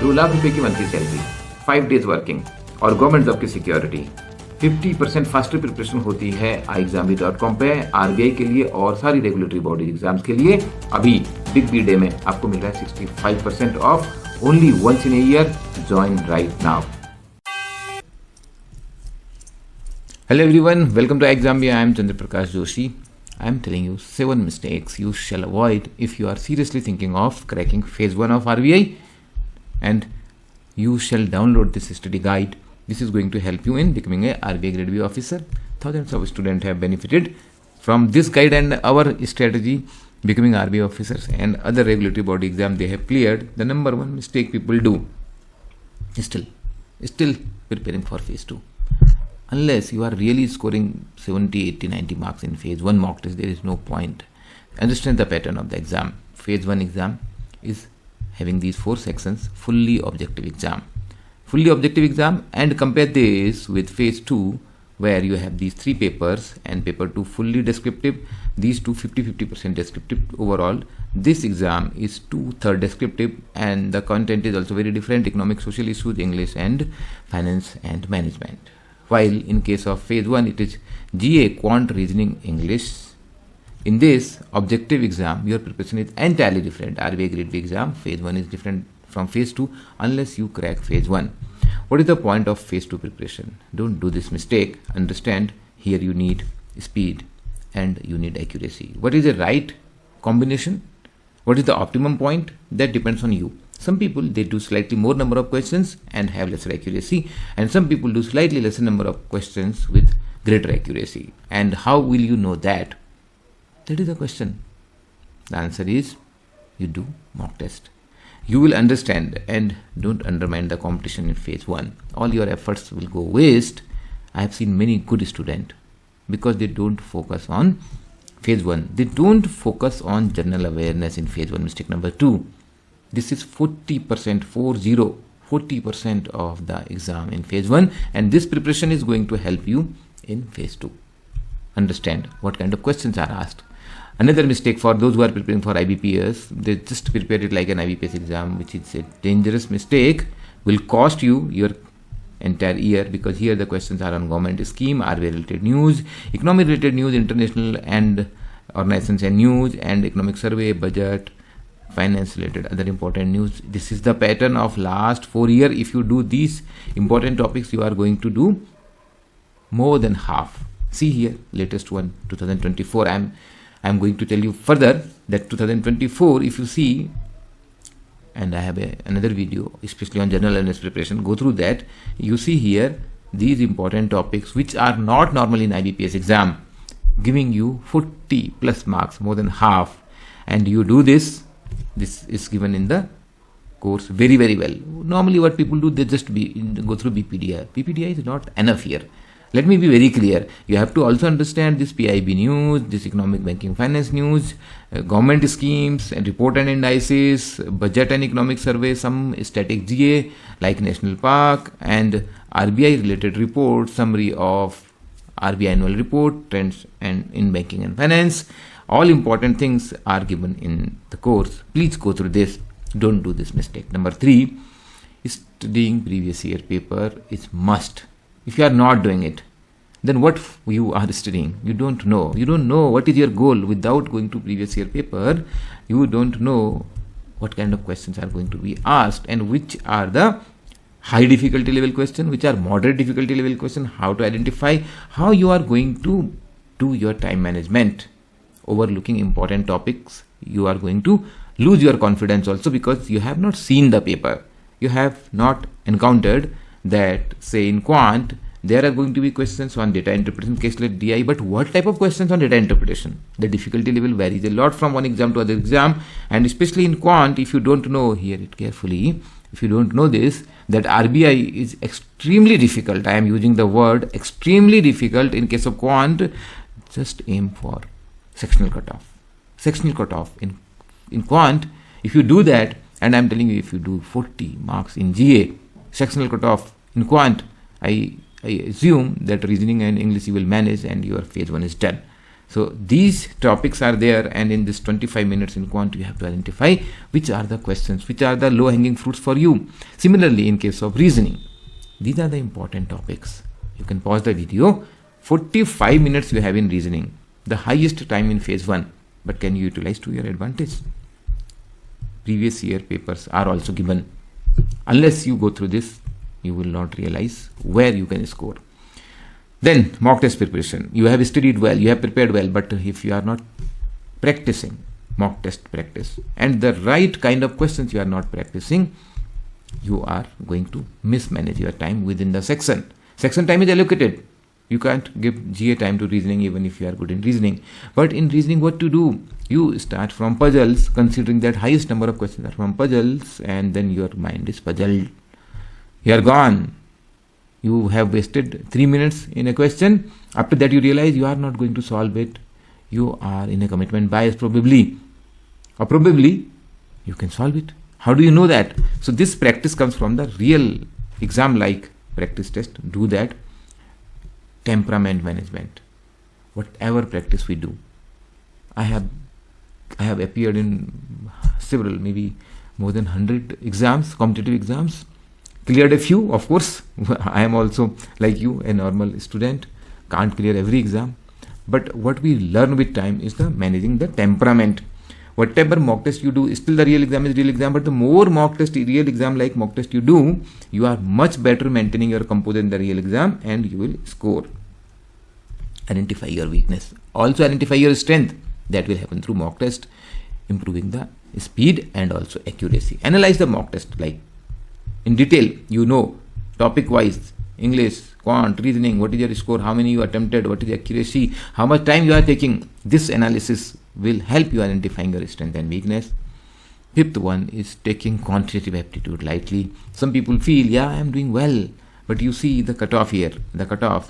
₹2 लाख की monthly salary, 5 days working और government job की सिक्योरिटी। 50% फास्टर प्रिपरेशन होती है ixamBee.com पे आरबीआई के लिए और सारी रेगुलेटरी बॉडी एग्जाम्स के लिए। अभी बिग बी डे में आपको मिल रहा है 65% of only once in a year. Join right now. Hello everyone, welcome to ixamBee. I am Chandraprakash Joshi. I am telling you 7 mistakes you shall avoid if you are seriously thinking of cracking phase 1 of RBI, and you shall download this study guide. This is going to help you in becoming a RBI Grade B Officer. Thousands of students have benefited from this guide and our strategy becoming RBI officers and other regulatory body exam they have cleared. The number one mistake people do is still preparing for phase 2. Unless you are really scoring 70, 80, 90 marks in phase 1 mock test, there is no point. Understand the pattern of the exam. Phase 1 exam is having these 4 sections, fully objective exam. Fully objective exam, and compare this with phase 2 where you have these 3 papers and paper 2 fully descriptive, these two 50% descriptive overall. This exam is 2/3 descriptive and the content is also very different: economic, social issues, English and finance and management. While in case of phase 1 it is GA, quant, reasoning, English. In this objective exam your preparation is entirely different. RBI Grade B exam phase 1 is different from phase 2 unless you crack phase 1. What is the point of phase 2 preparation? Don't do this mistake. Understand, here you need speed and you need accuracy. What is the right combination? What is the optimum point? That depends on you. Some people, they do slightly more number of questions and have lesser accuracy, and some people do slightly lesser number of questions with greater accuracy. And how will you know that? That is the question. The answer is you do mock test. You will understand, and don't undermine the competition in phase 1. All your efforts will go waste. I have seen many good students because they don't focus on phase 1. They don't focus on general awareness in phase 1. Mistake number 2. This is 40%, 40% of the exam in phase 1, and this preparation is going to help you in phase 2. Understand what kind of questions are asked. Another mistake for those who are preparing for IBPS, they just prepare it like an IBPS exam, which is a dangerous mistake, will cost you your entire year, because here the questions are on government scheme, RBI related news, economic related news, international and organizations and news, and economic survey, budget, finance related other important news. This is the pattern of last 4 years. If you do these important topics, you are going to do more than half. See here, latest one, 2024. I'm going to tell you further that 2024, if you see, and I have another video especially on general awareness preparation, go through that. You see here these important topics which are not normally in IBPS exam, giving you 40 plus marks, more than half. And you do this is given in the course very well. Normally what people do, they just go through BPDI. BPDI is not enough here. Let me be very clear. You have to also understand this PIB news, this economic banking finance news, government schemes and report and indices, budget and economic survey, some static GA like national park, and RBI related report, summary of RBI annual report, trends and in banking and finance. All important things are given in the course. Please go through this. Don't do this mistake. Number 3, studying previous year paper is must. If you are not doing it, then what you are studying? You don't know. You don't know what is your goal. Without going to previous year paper, you don't know what kind of questions are going to be asked, and which are the high difficulty level question, which are moderate difficulty level question, how to identify, how you are going to do your time management. Overlooking important topics, you are going to lose your confidence also, because you have not seen the paper. You have not encountered that, say in quant, there are going to be questions on data interpretation, caselet DI, but what type of questions on data interpretation? The difficulty level varies a lot from one exam to other exam, and especially in quant, if you don't know, hear it carefully, if you don't know this, that RBI is extremely difficult. I am using the word extremely difficult. In case of quant, just aim for sectional cutoff in quant. If you do that, and I'm telling you, if you do 40 marks in GA, sectional cutoff in quant, I assume that reasoning and English you will manage and your phase 1 is done. So these topics are there, and in this 25 minutes in quant, you have to identify which are the questions, which are the low-hanging fruits for you. Similarly, in case of reasoning, these are the important topics. You can pause the video. 45 minutes you have in reasoning, the highest time in phase 1, but can you utilize to your advantage? Previous year papers are also given. Unless you go through this, you will not realize where you can score. Then mock test preparation. You have studied well, you have prepared well, but if you are not practicing mock test practice and the right kind of questions you are not practicing, you are going to mismanage your time within the section. Section time is allocated. You can't give GA time to reasoning even if you are good in reasoning. But in reasoning, what to do? You start from puzzles, considering that highest number of questions are from puzzles, and then your mind is puzzled. You are gone. You have wasted 3 minutes in a question. After that, you realize you are not going to solve it. You are in a commitment bias probably. Or probably you can solve it. How do you know that? So this practice comes from the real exam like practice test. Do that. Temperament management. Whatever practice we do. I have appeared in several, maybe more than 100 exams, competitive exams. Cleared a few, of course. I am also like you, a normal student. Can't clear every exam. But what we learn with time is the managing the temperament. Whatever mock test you do, still the real exam is real exam. But the more mock test, real exam like mock test you do, you are much better maintaining your composure in the real exam, and you will score. Identify your weakness. Also identify your strength. That will happen through mock test, improving the speed and also accuracy. Analyze the mock test like in detail, topic wise, English, quant, reasoning, what is your score, how many you attempted, what is the accuracy, how much time you are taking. This analysis will help you identifying your strength and weakness. Fifth one is taking quantitative aptitude lightly. Some people feel, I am doing well, but you see the cutoff here. The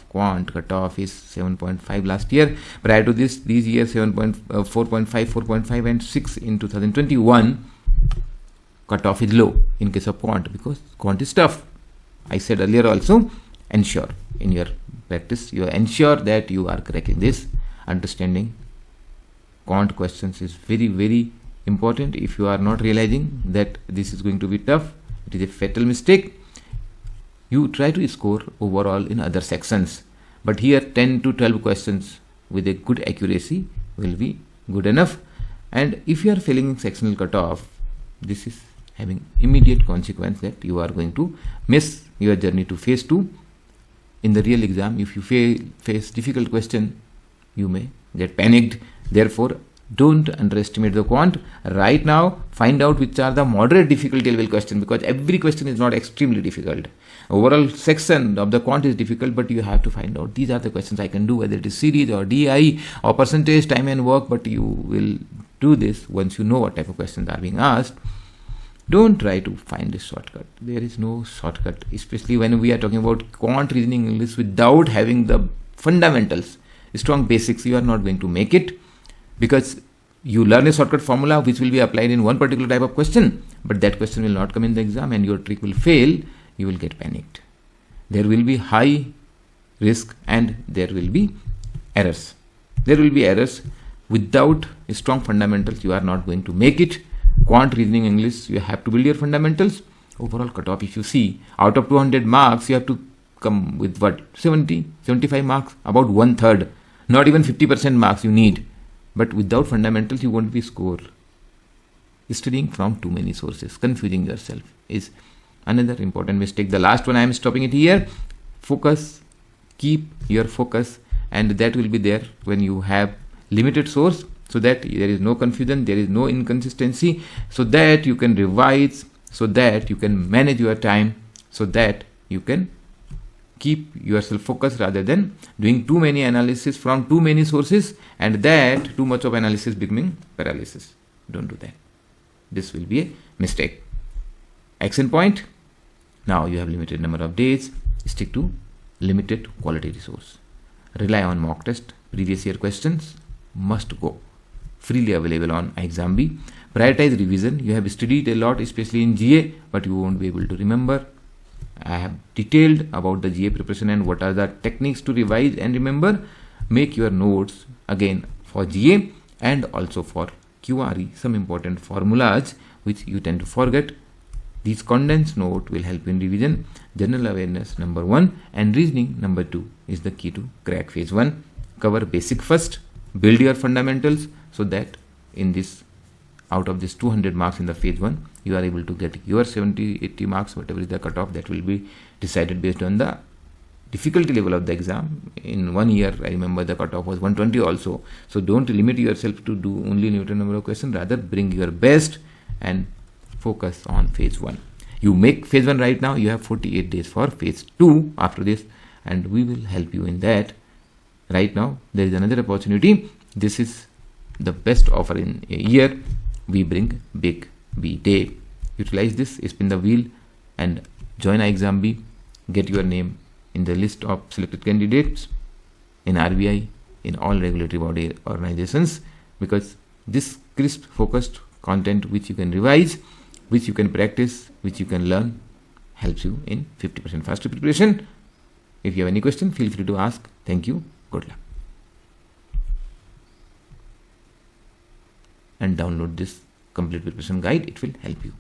quant cutoff is 7.5 last year. Prior to this, these years 4.5, 4.5 and 6 in 2021. Cutoff is low in case of quant because quant is tough. I said earlier also, ensure in your practice, you ensure that you are cracking this. Understanding quant questions is very, very important. If you are not realizing that this is going to be tough, it is a fatal mistake. You try to score overall in other sections. But here 10 to 12 questions with a good accuracy will be good enough. And if you are failing in sectional cutoff, this is having immediate consequence that you are going to miss your journey to phase 2. In the real exam, if you face difficult question, you may get panicked. Therefore, don't underestimate the quant. Right now, find out which are the moderate difficulty level question, because every question is not extremely difficult. Overall section of the quant is difficult, but you have to find out these are the questions I can do, whether it is series or DI or percentage, time and work, but you will do this once you know what type of questions are being asked. Don't try to find a shortcut. There is no shortcut, especially when we are talking about quant reasoning English without having the fundamentals, strong basics. You are not going to make it, because you learn a shortcut formula which will be applied in one particular type of question, but that question will not come in the exam and your trick will fail. You will get panicked. There will be high risk and there will be errors. There will be errors. Without strong fundamentals, you are not going to make it. Quant reasoning English, you have to build your fundamentals. Overall cutoff, if you see, out of 200 marks, you have to come with 70, 75 marks, about 1/3. Not even 50% marks you need. But without fundamentals, you won't be score. Studying from too many sources, confusing yourself is another important mistake. The last one, I am stopping it here. Focus, keep your focus, and that will be there when you have limited source, so that there is no confusion, there is no inconsistency, so that you can revise, so that you can manage your time, so that you can keep yourself focused rather than doing too many analysis from too many sources, and that too much of analysis becoming paralysis. Don't do that. This will be a mistake. Action point. Now you have limited number of days. Stick to limited quality resource. Rely on mock test. Previous year questions must go. Freely available on ixamBee. Prioritize revision. You have studied a lot, especially in GA, but you won't be able to remember. I have detailed about the GA preparation and what are the techniques to revise and remember. Make your notes. Again, for GA and also for QRE, some important formulas which you tend to forget. These condensed note will help in revision. General awareness number 1 and reasoning number 2 is the key to crack phase 1. Cover basic first, build your fundamentals so that in this, out of this 200 marks in the phase 1, you are able to get your 70-80 marks, whatever is the cutoff, that will be decided based on the difficulty level of the exam. In 1 year, I remember the cutoff was 120 also. So don't limit yourself to do only limited number of questions, rather bring your best and focus on phase 1. You make phase 1 right now, you have 48 days for phase 2 after this, and we will help you in that. Right now, there is another opportunity. This is the best offer in a year. We bring Big B Day. Utilize this, spin the wheel and join ixamBee. Get your name in the list of selected candidates in RBI, in all regulatory body organizations, because this crisp focused content which you can revise, which you can practice, which you can learn, helps you in 50% faster preparation. If you have any question, feel free to ask. Thank you. Good luck. And download this complete preparation guide. It will help you.